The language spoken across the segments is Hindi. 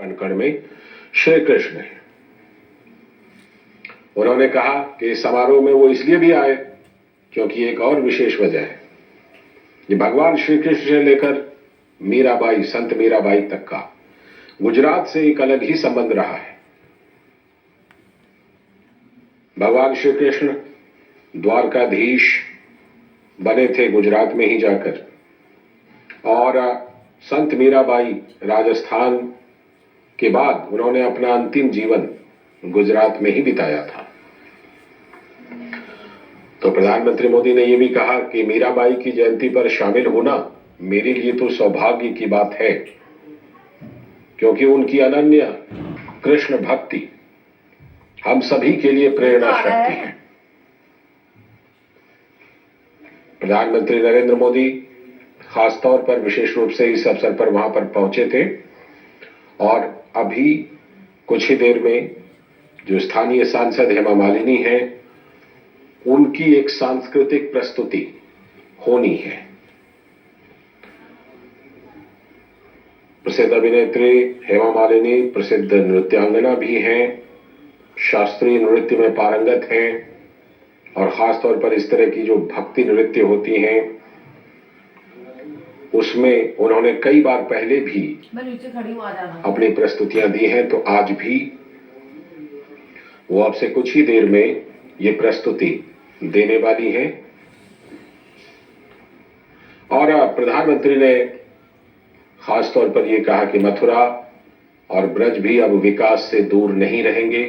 कण कण में श्री कृष्ण है। उन्होंने कहा कि इस समारोह में वो इसलिए भी आए क्योंकि एक और विशेष वजह है। ये भगवान श्री कृष्ण से लेकर मीराबाई, संत मीराबाई तक का गुजरात से एक अलग ही संबंध रहा है। भगवान श्री कृष्ण द्वारकाधीश बने थे गुजरात में ही जाकर, और संत मीराबाई राजस्थान के बाद उन्होंने अपना अंतिम जीवन गुजरात में ही बिताया था। तो प्रधानमंत्री मोदी ने यह भी कहा कि मीराबाई की जयंती पर शामिल होना मेरे लिए तो सौभाग्य की बात है, क्योंकि उनकी अनन्य कृष्ण भक्ति हम सभी के लिए प्रेरणा शक्ति है। प्रधानमंत्री नरेंद्र मोदी खासतौर पर विशेष रूप से इस अवसर पर वहां पर पहुंचे थे, और अभी कुछ ही देर में जो स्थानीय सांसद हेमा मालिनी हैं, उनकी एक सांस्कृतिक प्रस्तुति होनी है। प्रसिद्ध अभिनेत्री हेमा मालिनी प्रसिद्ध नृत्यांगना भी हैं, शास्त्रीय नृत्य में पारंगत हैं, और खासतौर पर इस तरह की जो भक्ति नृत्य होती हैं उसमें उन्होंने कई बार पहले भी अपनी प्रस्तुतियां दी हैं। तो आज भी वो अब से कुछ ही देर में ये प्रस्तुति देने वाली हैं। और प्रधानमंत्री ने खासतौर पर यह कहा कि मथुरा और ब्रज भी अब विकास से दूर नहीं रहेंगे।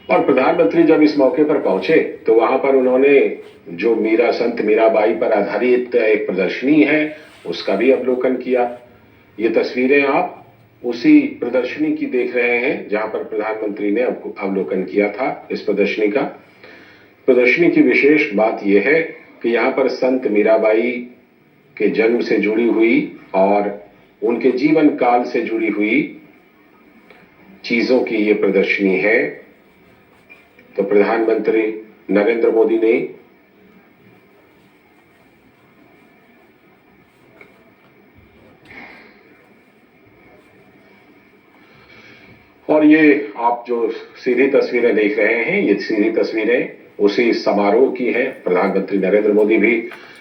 और प्रधानमंत्री जब इस मौके पर पहुंचे तो वहां पर उन्होंने जो संत मीराबाई पर आधारित एक प्रदर्शनी है उसका भी अवलोकन किया। ये तस्वीरें आप उसी प्रदर्शनी की देख रहे हैं जहां पर प्रधानमंत्री ने अवलोकन किया था इस प्रदर्शनी का। प्रदर्शनी की विशेष बात यह है कि यहां पर संत मीराबाई के जन्म से जुड़ी हुई और उनके जीवन काल से जुड़ी हुई चीजों की ये प्रदर्शनी है। तो प्रधानमंत्री नरेंद्र मोदी ने और ये आप जो सीधी तस्वीरें देख रहे हैं, ये सीधी तस्वीरें उसी समारोह की हैं। प्रधानमंत्री नरेंद्र मोदी भी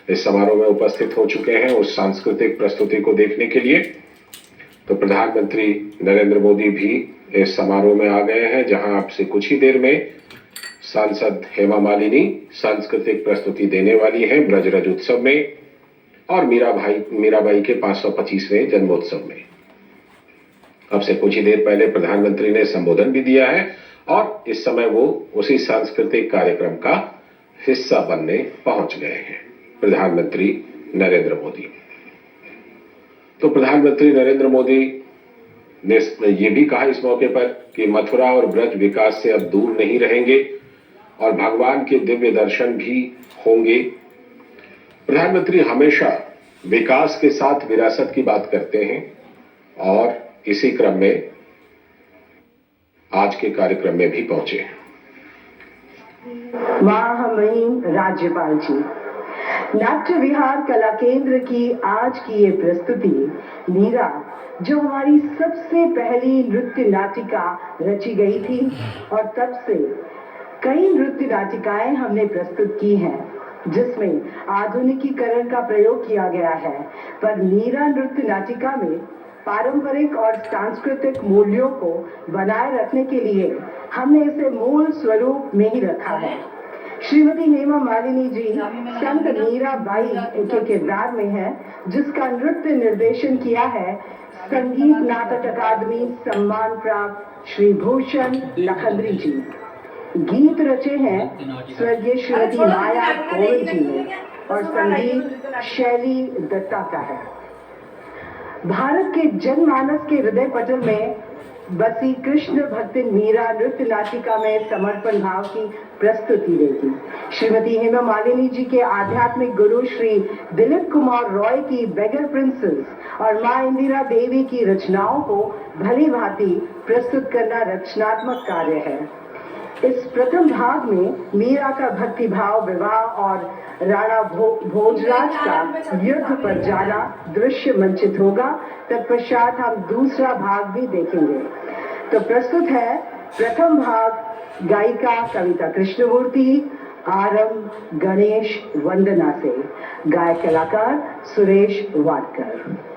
इस समारोह में उपस्थित हो चुके हैं उस सांस्कृतिक प्रस्तुति को देखने के लिए। तो प्रधानमंत्री नरेंद्र मोदी भी इस समारोह में आ गए हैं, जहां आपसे कुछ ही देर में सांसद हेमा मालिनी सांस्कृतिक प्रस्तुति देने वाली हैं ब्रजरज उत्सव में और मीराबाई के 525वें जन्मोत्सव में। अब से कुछ ही देर पहले प्रधानमंत्री ने संबोधन भी दिया है और इस समय वो उसी सांस्कृतिक कार्यक्रम का हिस्सा बनने पहुंच गए हैं प्रधानमंत्री नरेंद्र मोदी। तो प्रधानमंत्री नरेंद्र मोदी ने यह भी कहा इस मौके पर कि मथुरा और ब्रज विकास से अब दूर नहीं रहेंगे और भगवान के दिव्य दर्शन भी होंगे। प्रधानमंत्री हमेशा विकास के साथ विरासत की बात करते हैं और इसी क्रम में आज के कार्यक्रम में भी पहुंचे। महामहिम राज्यपाल जी, नाट्य विहार कला केंद्र की आज की ये प्रस्तुति मीरा, जो हमारी सबसे पहली नृत्य नाटिका रची गई थी और तब से कई नृत्य नाटिकाएं हमने प्रस्तुत की हैं जिसमें आधुनिकीकरण का प्रयोग किया गया है, पर मीरा नृत्य नाटिका में पारंपरिक और सांस्कृतिक मूल्यों को बनाए रखने के लिए हमने इसे मूल स्वरूप में ही रखा है। श्रीमती हेमा मालिनी जी संत मीराबाई के किरदार में है, जिसका नृत्य निर्देशन किया है संगीत नाटक अकादमी सम्मान प्राप्त श्री भूषण लखंद्री जी। गीत रचे हैं स्वर्गीय श्रीमती माया गोविल जी ने और संगीत शैली दत्ता का है। भारत के जनमानस के हृदय पटल में बसी कृष्ण भक्त मीरा नृत्य नाटिका में समर्पण भाव की प्रस्तुति देगी। श्रीमती हेमा मालिनी जी के आध्यात्मिक गुरु श्री दिलीप कुमार रॉय की बेगर प्रिंसेस और मां इंदिरा देवी की रचनाओं को भली भांति प्रस्तुत करना रचनात्मक कार्य है। इस प्रथम भाग में मीरा का भक्तिभाव विवाह और राणा भोजराज का युद्ध पर जाना दृश्य मंचित होगा। तत्पश्चात हम दूसरा भाग भी देखेंगे। तो प्रस्तुत है प्रथम भाग गायिका कविता कृष्णमूर्ति, आरंभ गणेश वंदना से, गायक कलाकार सुरेश वाडकर।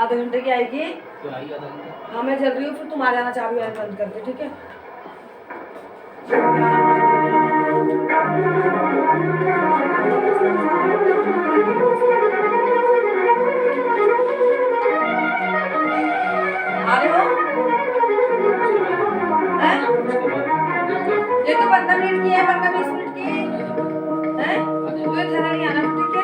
आधे घंटे की आएगी तो आई आधा घंटा। हाँ मैं चल रही हूँ, फिर तुम्हारे आना चाबी वाबी बंद कर दे, ठीक है। आ रहे हो? ये तो 15 मिनट की है, 15-20 मिनट की है। तो इतना नहीं आना, ठीक है।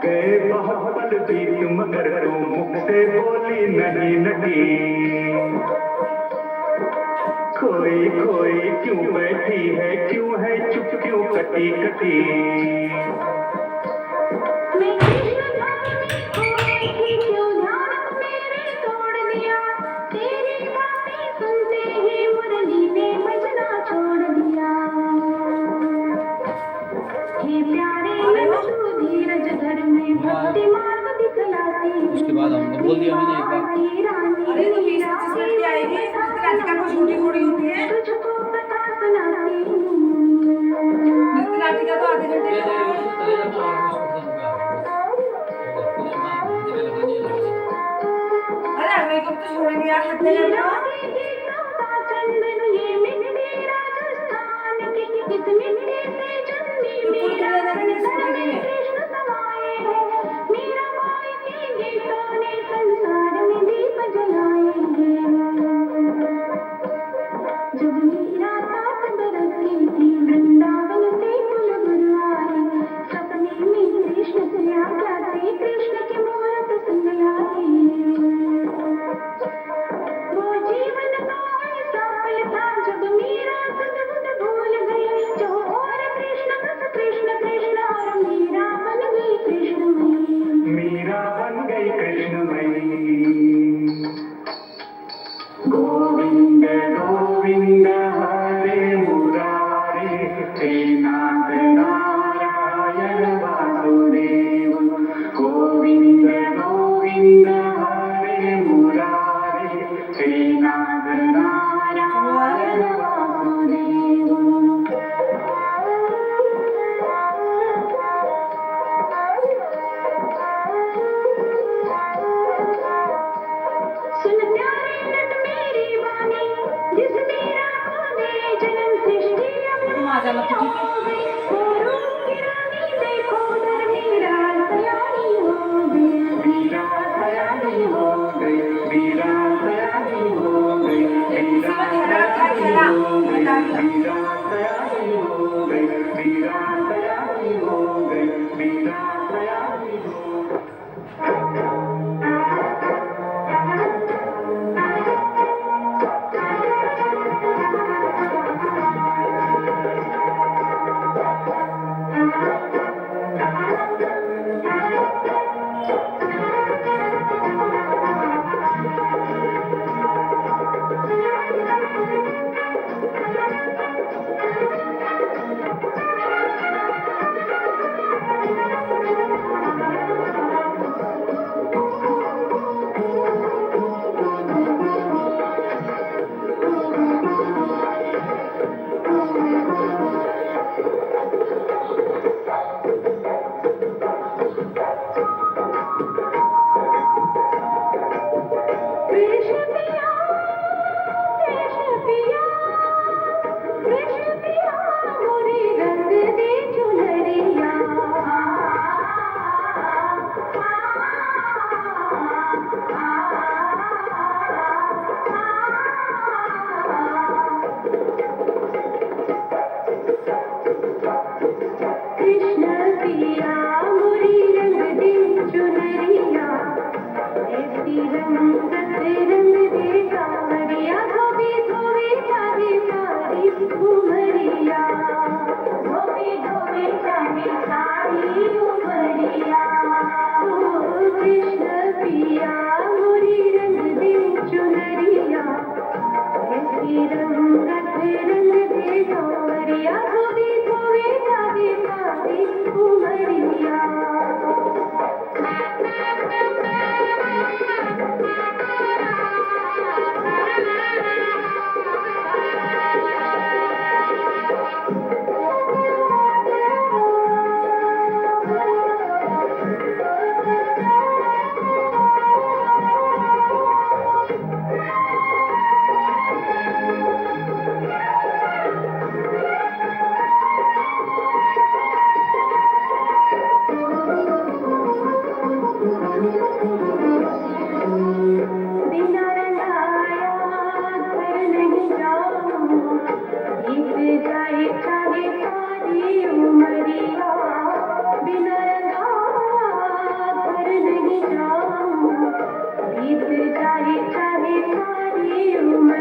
गए बहुत पल बीत मगर तू मुख से बोली नहीं नटी। खोई खोई क्यों बैठी है, क्यों है चुप, क्यों कटी कटी। मैं कृष्णधाम में खोई थी, क्यों ध्यान मेरे तोड़ दिया। तेरी बातें सुनते ही मुरली ने बजना छोड़ दिया। हे प्यारे मन तू धीरज धर में भक्ति मार्ग दिखलाती। उसके बाद हमने बोल दिया मैंने एक बार। अरे तो 20-25 मिनट की आएगी, नृत्य नाटिका को शूटिंग थोड़ी होती है। तुझको कथा सुनाती। नृत्य नाटिका तो आधे घंटे में होती है। चले जाना और मैं छोड़ दूंगा। पूरे मां मुझे लगानी है। अरे अगले को तो छोड़ेंगे यार, हटने लगे हो। जब मीरा तात बरसती थी, वृंदावन से फूल गुरवाए, सपने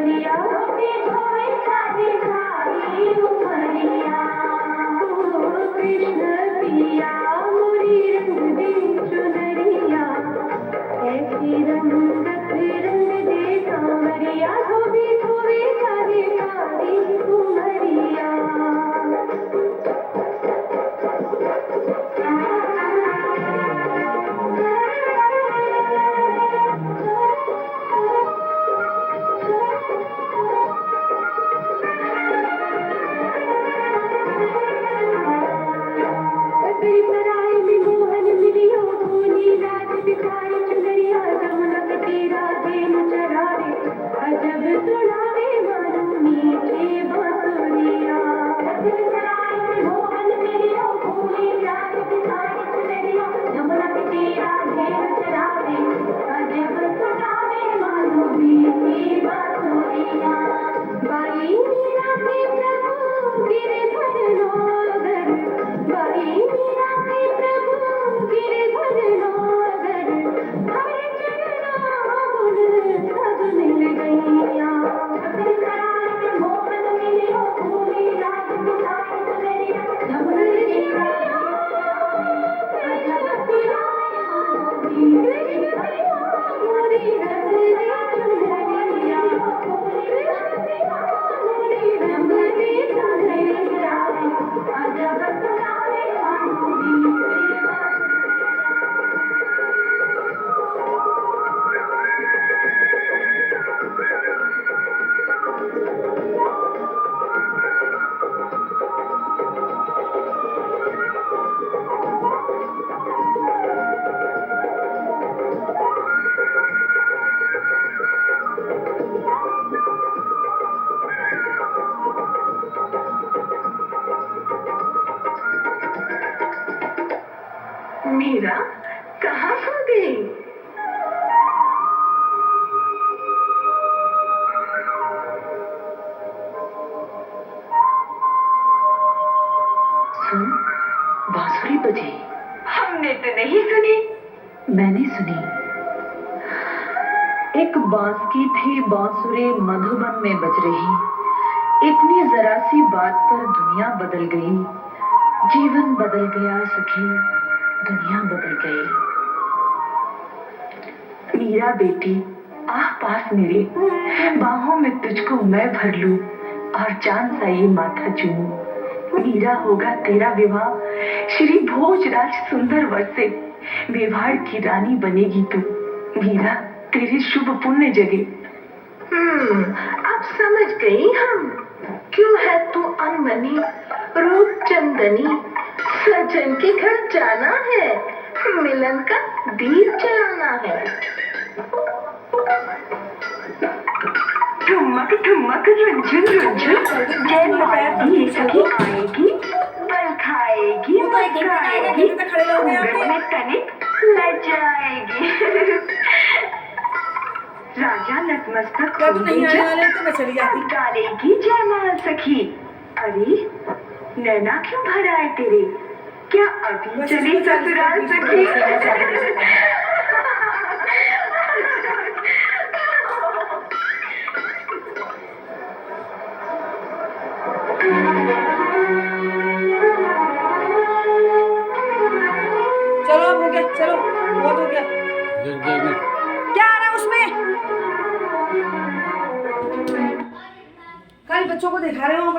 उमरिया धोबी धोबी सारी सारी उमरिया कृष्ण पिया मोरी रंग दे चुनरिया ऐसी रंगत रंग दे सांवरिया धोबी धोबी सारी सारी उमरिया सराय में मोहन मिलियो भोली रात बिताई चुनरिया जमुना तेरा देन चरावे अजब सुनावे मानो मीठे बांसुरिया सराय में मोहन मिलियो भोली रात बिताई चुनरिया जमुना तेरा देन चरावे अजब सुनावे मानो मीठे बांसुरिया बाई मीरा के प्रभु गिरधर नौगर बाई मीरा के प्रभु गिरधर नौगर हर चरणा गुण सब मिल गैया सराय में मोहन मिलियो भूमि राज बिताई चुनरिया जमुना तेरा अजब पिराया कृष्ण पिया मोरी रंग दे चुनरिया कृष्ण पिया मोरी रंग दे चुनरिया अजब सुनावे मानो मीठे मीरा कहाँ खो गई सुन बांसुरी बजी हमने तो नहीं सुनी मैंने सुनी एक बांस की थी बांसुरी मधुबन में बज रही इतनी जरा सी बात पर दुनिया बदल गई जीवन बदल गया सखी दुनिया बदल गई मीरा बेटी आह पास मेरे बाहों में तुझको मैं भर लूं और चांद सा ये माथा चूमूं मीरा होगा तेरा विवाह श्री भोजराज सुंदर वर से मेवाड़ की रानी बनेगी तू मीरा तेरे शुभ पुण्य जगे अब समझ गई हम क्यों है तू अनबनी रूप चंदनी सजन के घर जाना है मिलन का दीप जलाना है ठुमक ठुमक रुझुन रुझुन जय माती सखी आएगी बल खाएगी वो तो एक दिन आएगा दिन तक खड़े रहोगे यहाँ पे में तनिक लजाएगी राजा नतमस्तक जब नहीं आने वाले तो मैं चली जाती डालेगी जयमाल सखी अरे नैना क्यों भरा है तेरे क्या अभी बस चली इसको ससुराल चली सखी चलो अब हो गया चलो बहुत हो गया क्या आ रहा है उसमें कल बच्चों को दिखा रहे हो